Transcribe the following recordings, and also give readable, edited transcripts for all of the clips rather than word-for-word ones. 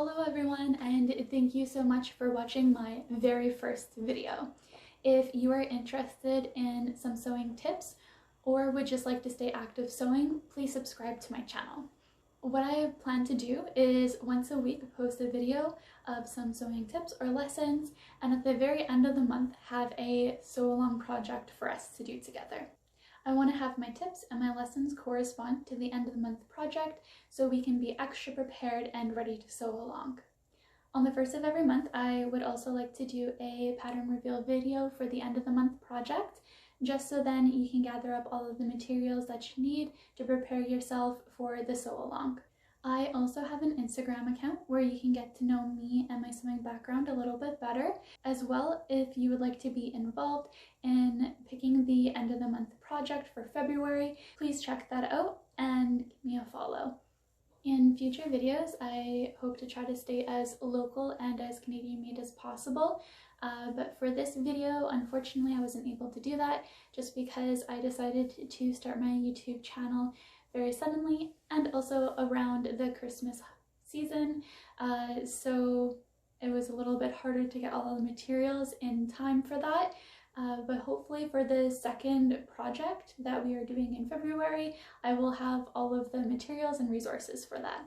Hello everyone, and thank you so much for watching my very first video. If you are interested in some sewing tips or would just like to stay active sewing, please subscribe to my channel. What I plan to do is once a week post a video of some sewing tips or lessons, and at the very end of the month have a sew along project for us to do together. I want to have my tips and my lessons correspond to the end of the month project so we can be extra prepared and ready to sew along. On the first of every month, I would also like to do a pattern reveal video for the end of the month project, just so then you can gather up all of the materials that you need to prepare yourself for the sew along. I also have an Instagram account where you can get to know me and my sewing background a little bit better. As well, if you would like to be involved in picking the end of the month project for February, please check that out and give me a follow. In future videos, I hope to try to stay as local and as Canadian made as possible. But for this video, unfortunately, I wasn't able to do that just because I decided to start my YouTube channel very suddenly and also around the Christmas season. So it was a little bit harder to get all of the materials in time for that. But hopefully for the second project that we are doing in February, I will have all of the materials and resources for that.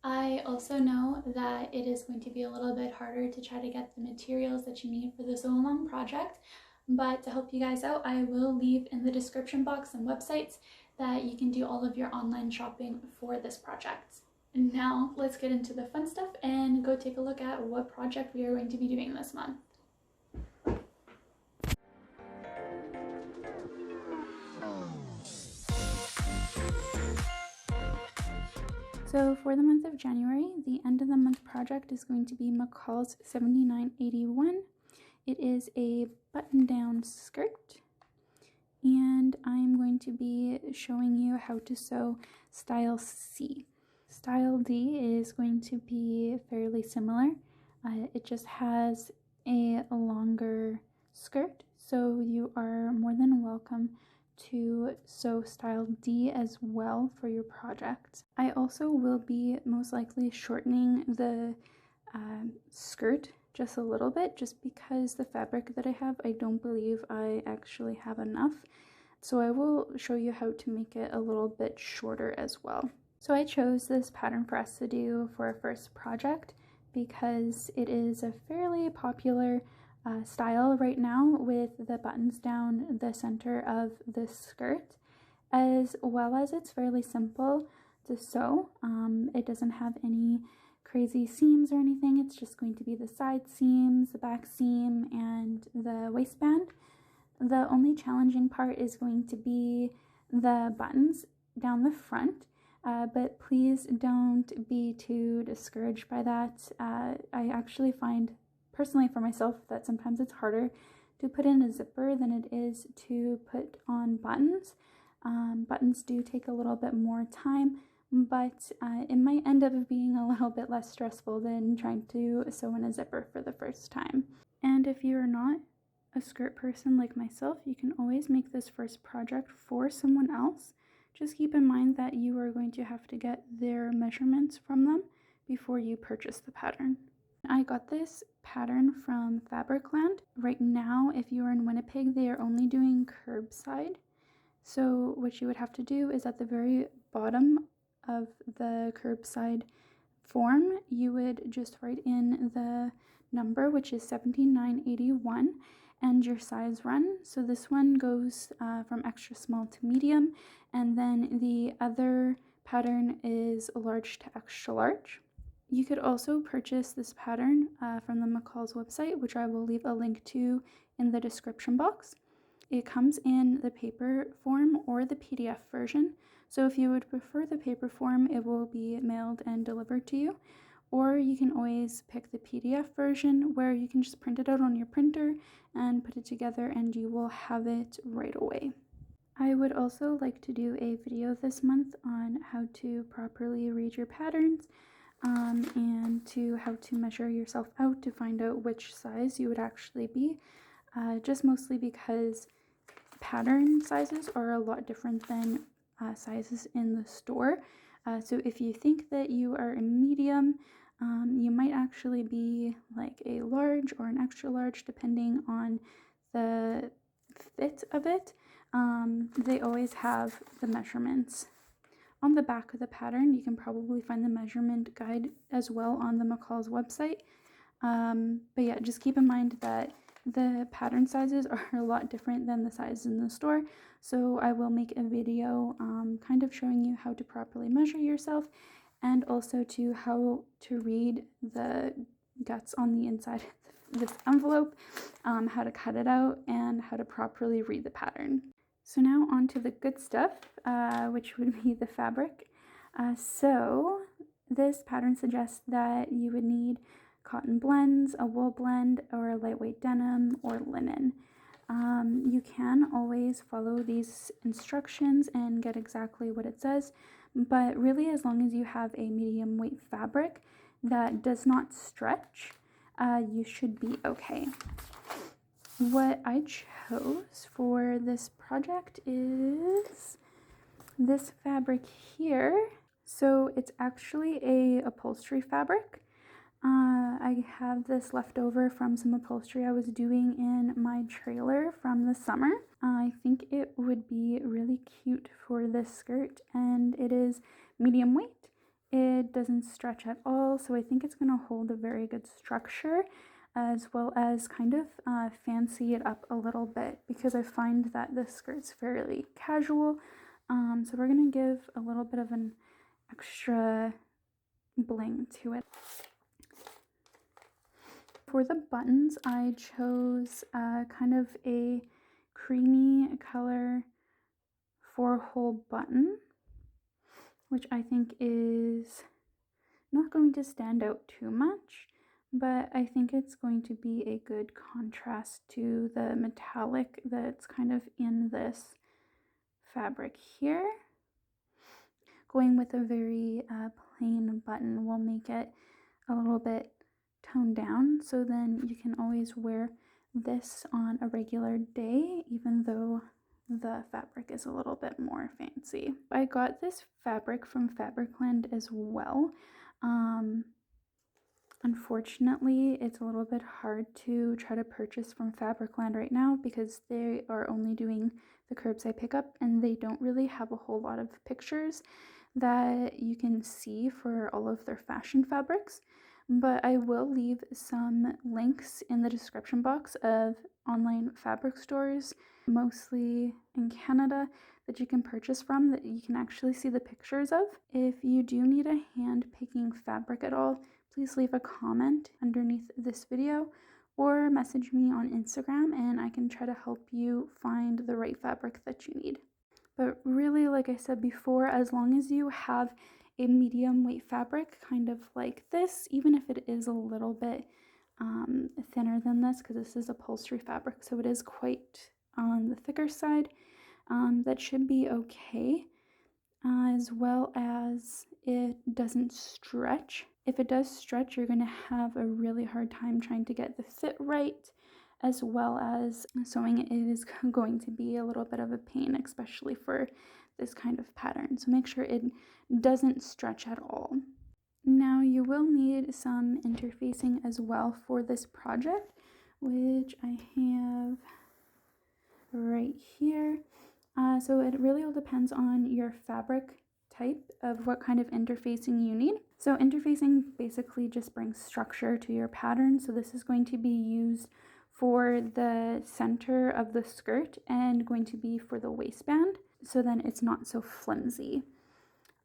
I also know that it is going to be a little bit harder to try to get the materials that you need for the sew along project, but to help you guys out, I will leave in the description box some websites that you can do all of your online shopping for this project. And now let's get into the fun stuff and go take a look at what project we are going to be doing this month. So for the month of January, the end of the month project is going to be McCall's 7981. It is a button-down skirt, and I'm going to be showing you how to sew style C. Style D is going to be fairly similar. It just has a longer skirt, so you are more than welcome to sew style D as well for your project. I also will be most likely shortening the skirt just a little bit, just because the fabric that I have, I don't believe I actually have enough. So I will show you how to make it a little bit shorter as well. So I chose this pattern for us to do for our first project because it is a fairly popular style right now, with the buttons down the center of the skirt, as well as it's fairly simple to sew. It doesn't have any crazy seams or anything. It's just going to be the side seams, the back seam, and the waistband. The only challenging part is going to be the buttons down the front, but please don't be too discouraged by that. I actually find personally for myself that sometimes it's harder to put in a zipper than it is to put on buttons. Buttons do take a little bit more time, but it might end up being a little bit less stressful than trying to sew in a zipper for the first time. And if you're not a skirt person like myself, you can always make this first project for someone else. Just keep in mind that you are going to have to get their measurements from them before you purchase the pattern. I got this pattern from Fabricland. Right now, if you are in Winnipeg, they are only doing curbside. So what you would have to do is at the very bottom of the curbside form, you would just write in the number, which is 7981, and your size run. So this one goes from extra small to medium, and then the other pattern is large to extra large. You could also purchase this pattern from the McCall's website, which I will leave a link to in the description box. It comes in the paper form or the PDF version. So if you would prefer the paper form, it will be mailed and delivered to you. Or you can always pick the PDF version, where you can just print it out on your printer and put it together, and you will have it right away. I would also like to do a video this month on how to properly read your patterns, and to how to measure yourself out to find out which size you would actually be, just mostly because pattern sizes are a lot different than sizes in the store. So if you think that you are a medium, You might actually be like a large or an extra large depending on the fit of it. They always have the measurements on the back of the pattern. You can probably find the measurement guide as well on the McCall's website. But yeah, just keep in mind that the pattern sizes are a lot different than the sizes in the store. So I will make a video kind of showing you how to properly measure yourself, and also to how to read the guts on the inside of this envelope, how to cut it out, and how to properly read the pattern. So now on to the good stuff, which would be the fabric. So this pattern suggests that you would need cotton blends, a wool blend, or a lightweight denim or linen. You can always follow these instructions and get exactly what it says, but really as long as you have a medium weight fabric that does not stretch, you should be okay. What I chose for this project is this fabric here. So it's actually a upholstery fabric. I have this left over from some upholstery I was doing in my trailer from the summer. I think it would be really cute for this skirt, and it is medium weight. It doesn't stretch at all, so I think it's going to hold a very good structure, as well as kind of fancy it up a little bit, because I find that this skirt's fairly casual. So we're going to give a little bit of an extra bling to it. For the buttons, I chose kind of a creamy color 4-hole button, which I think is not going to stand out too much, but I think it's going to be a good contrast to the metallic that's kind of in this fabric here. Going with a very plain button will make it a little bit toned down, so then you can always wear this on a regular day, even though the fabric is a little bit more fancy. I got this fabric from Fabricland as well. Unfortunately, it's a little bit hard to try to purchase from Fabricland right now because they are only doing the curbside pickup, and they don't really have a whole lot of pictures that you can see for all of their fashion fabrics. But I will leave some links in the description box of online fabric stores, mostly in Canada, that you can purchase from, that you can actually see the pictures of. If you do need a hand picking fabric at all, please leave a comment underneath this video or message me on Instagram, and I can try to help you find the right fabric that you need. But really, like I said before, as long as you have a medium weight fabric, kind of like this, even if it is a little bit thinner than this, because this is upholstery fabric, so it is quite on the thicker side, that should be okay, as well as it doesn't stretch. If it does stretch, you're going to have a really hard time trying to get the fit right, as well as sewing it is going to be a little bit of a pain, especially for this kind of pattern. So make sure it doesn't stretch at all. Now you will need some interfacing as well for this project, which I have right here. So it really all depends on your fabric type of what kind of interfacing you need. So interfacing basically just brings structure to your pattern. So this is going to be used for the center of the skirt and going to be for the waistband, so then it's not so flimsy.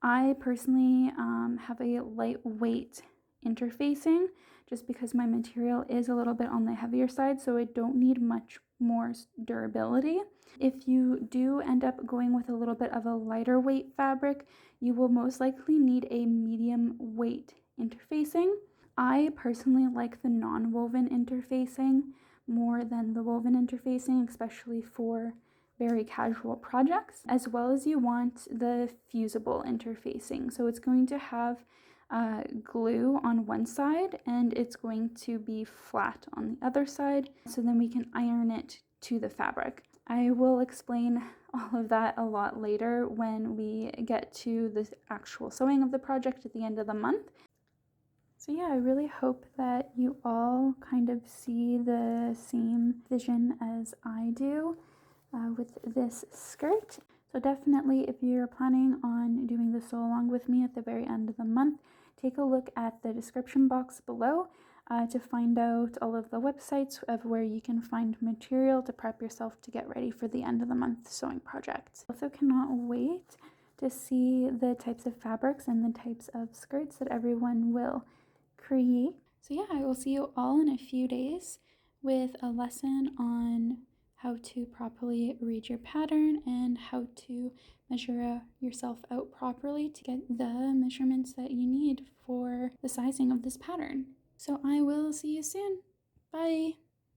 I personally have a lightweight interfacing just because my material is a little bit on the heavier side, so I don't need much more durability. If you do end up going with a little bit of a lighter weight fabric, you will most likely need a medium weight interfacing. I personally like the non-woven interfacing more than the woven interfacing, especially for very casual projects, as well as you want the fusible interfacing. So it's going to have glue on one side and it's going to be flat on the other side, so then we can iron it to the fabric. I will explain all of that a lot later when we get to the actual sewing of the project at the end of the month. So yeah, I really hope that you all kind of see the same vision as I do with this skirt. So definitely, if you're planning on doing the sew along with me at the very end of the month, take a look at the description box below to find out all of the websites of where you can find material to prep yourself to get ready for the end of the month sewing project. Also cannot wait to see the types of fabrics and the types of skirts that everyone will create. So yeah, I will see you all in a few days with a lesson on how to properly read your pattern and how to measure yourself out properly to get the measurements that you need for the sizing of this pattern. So I will see you soon. Bye!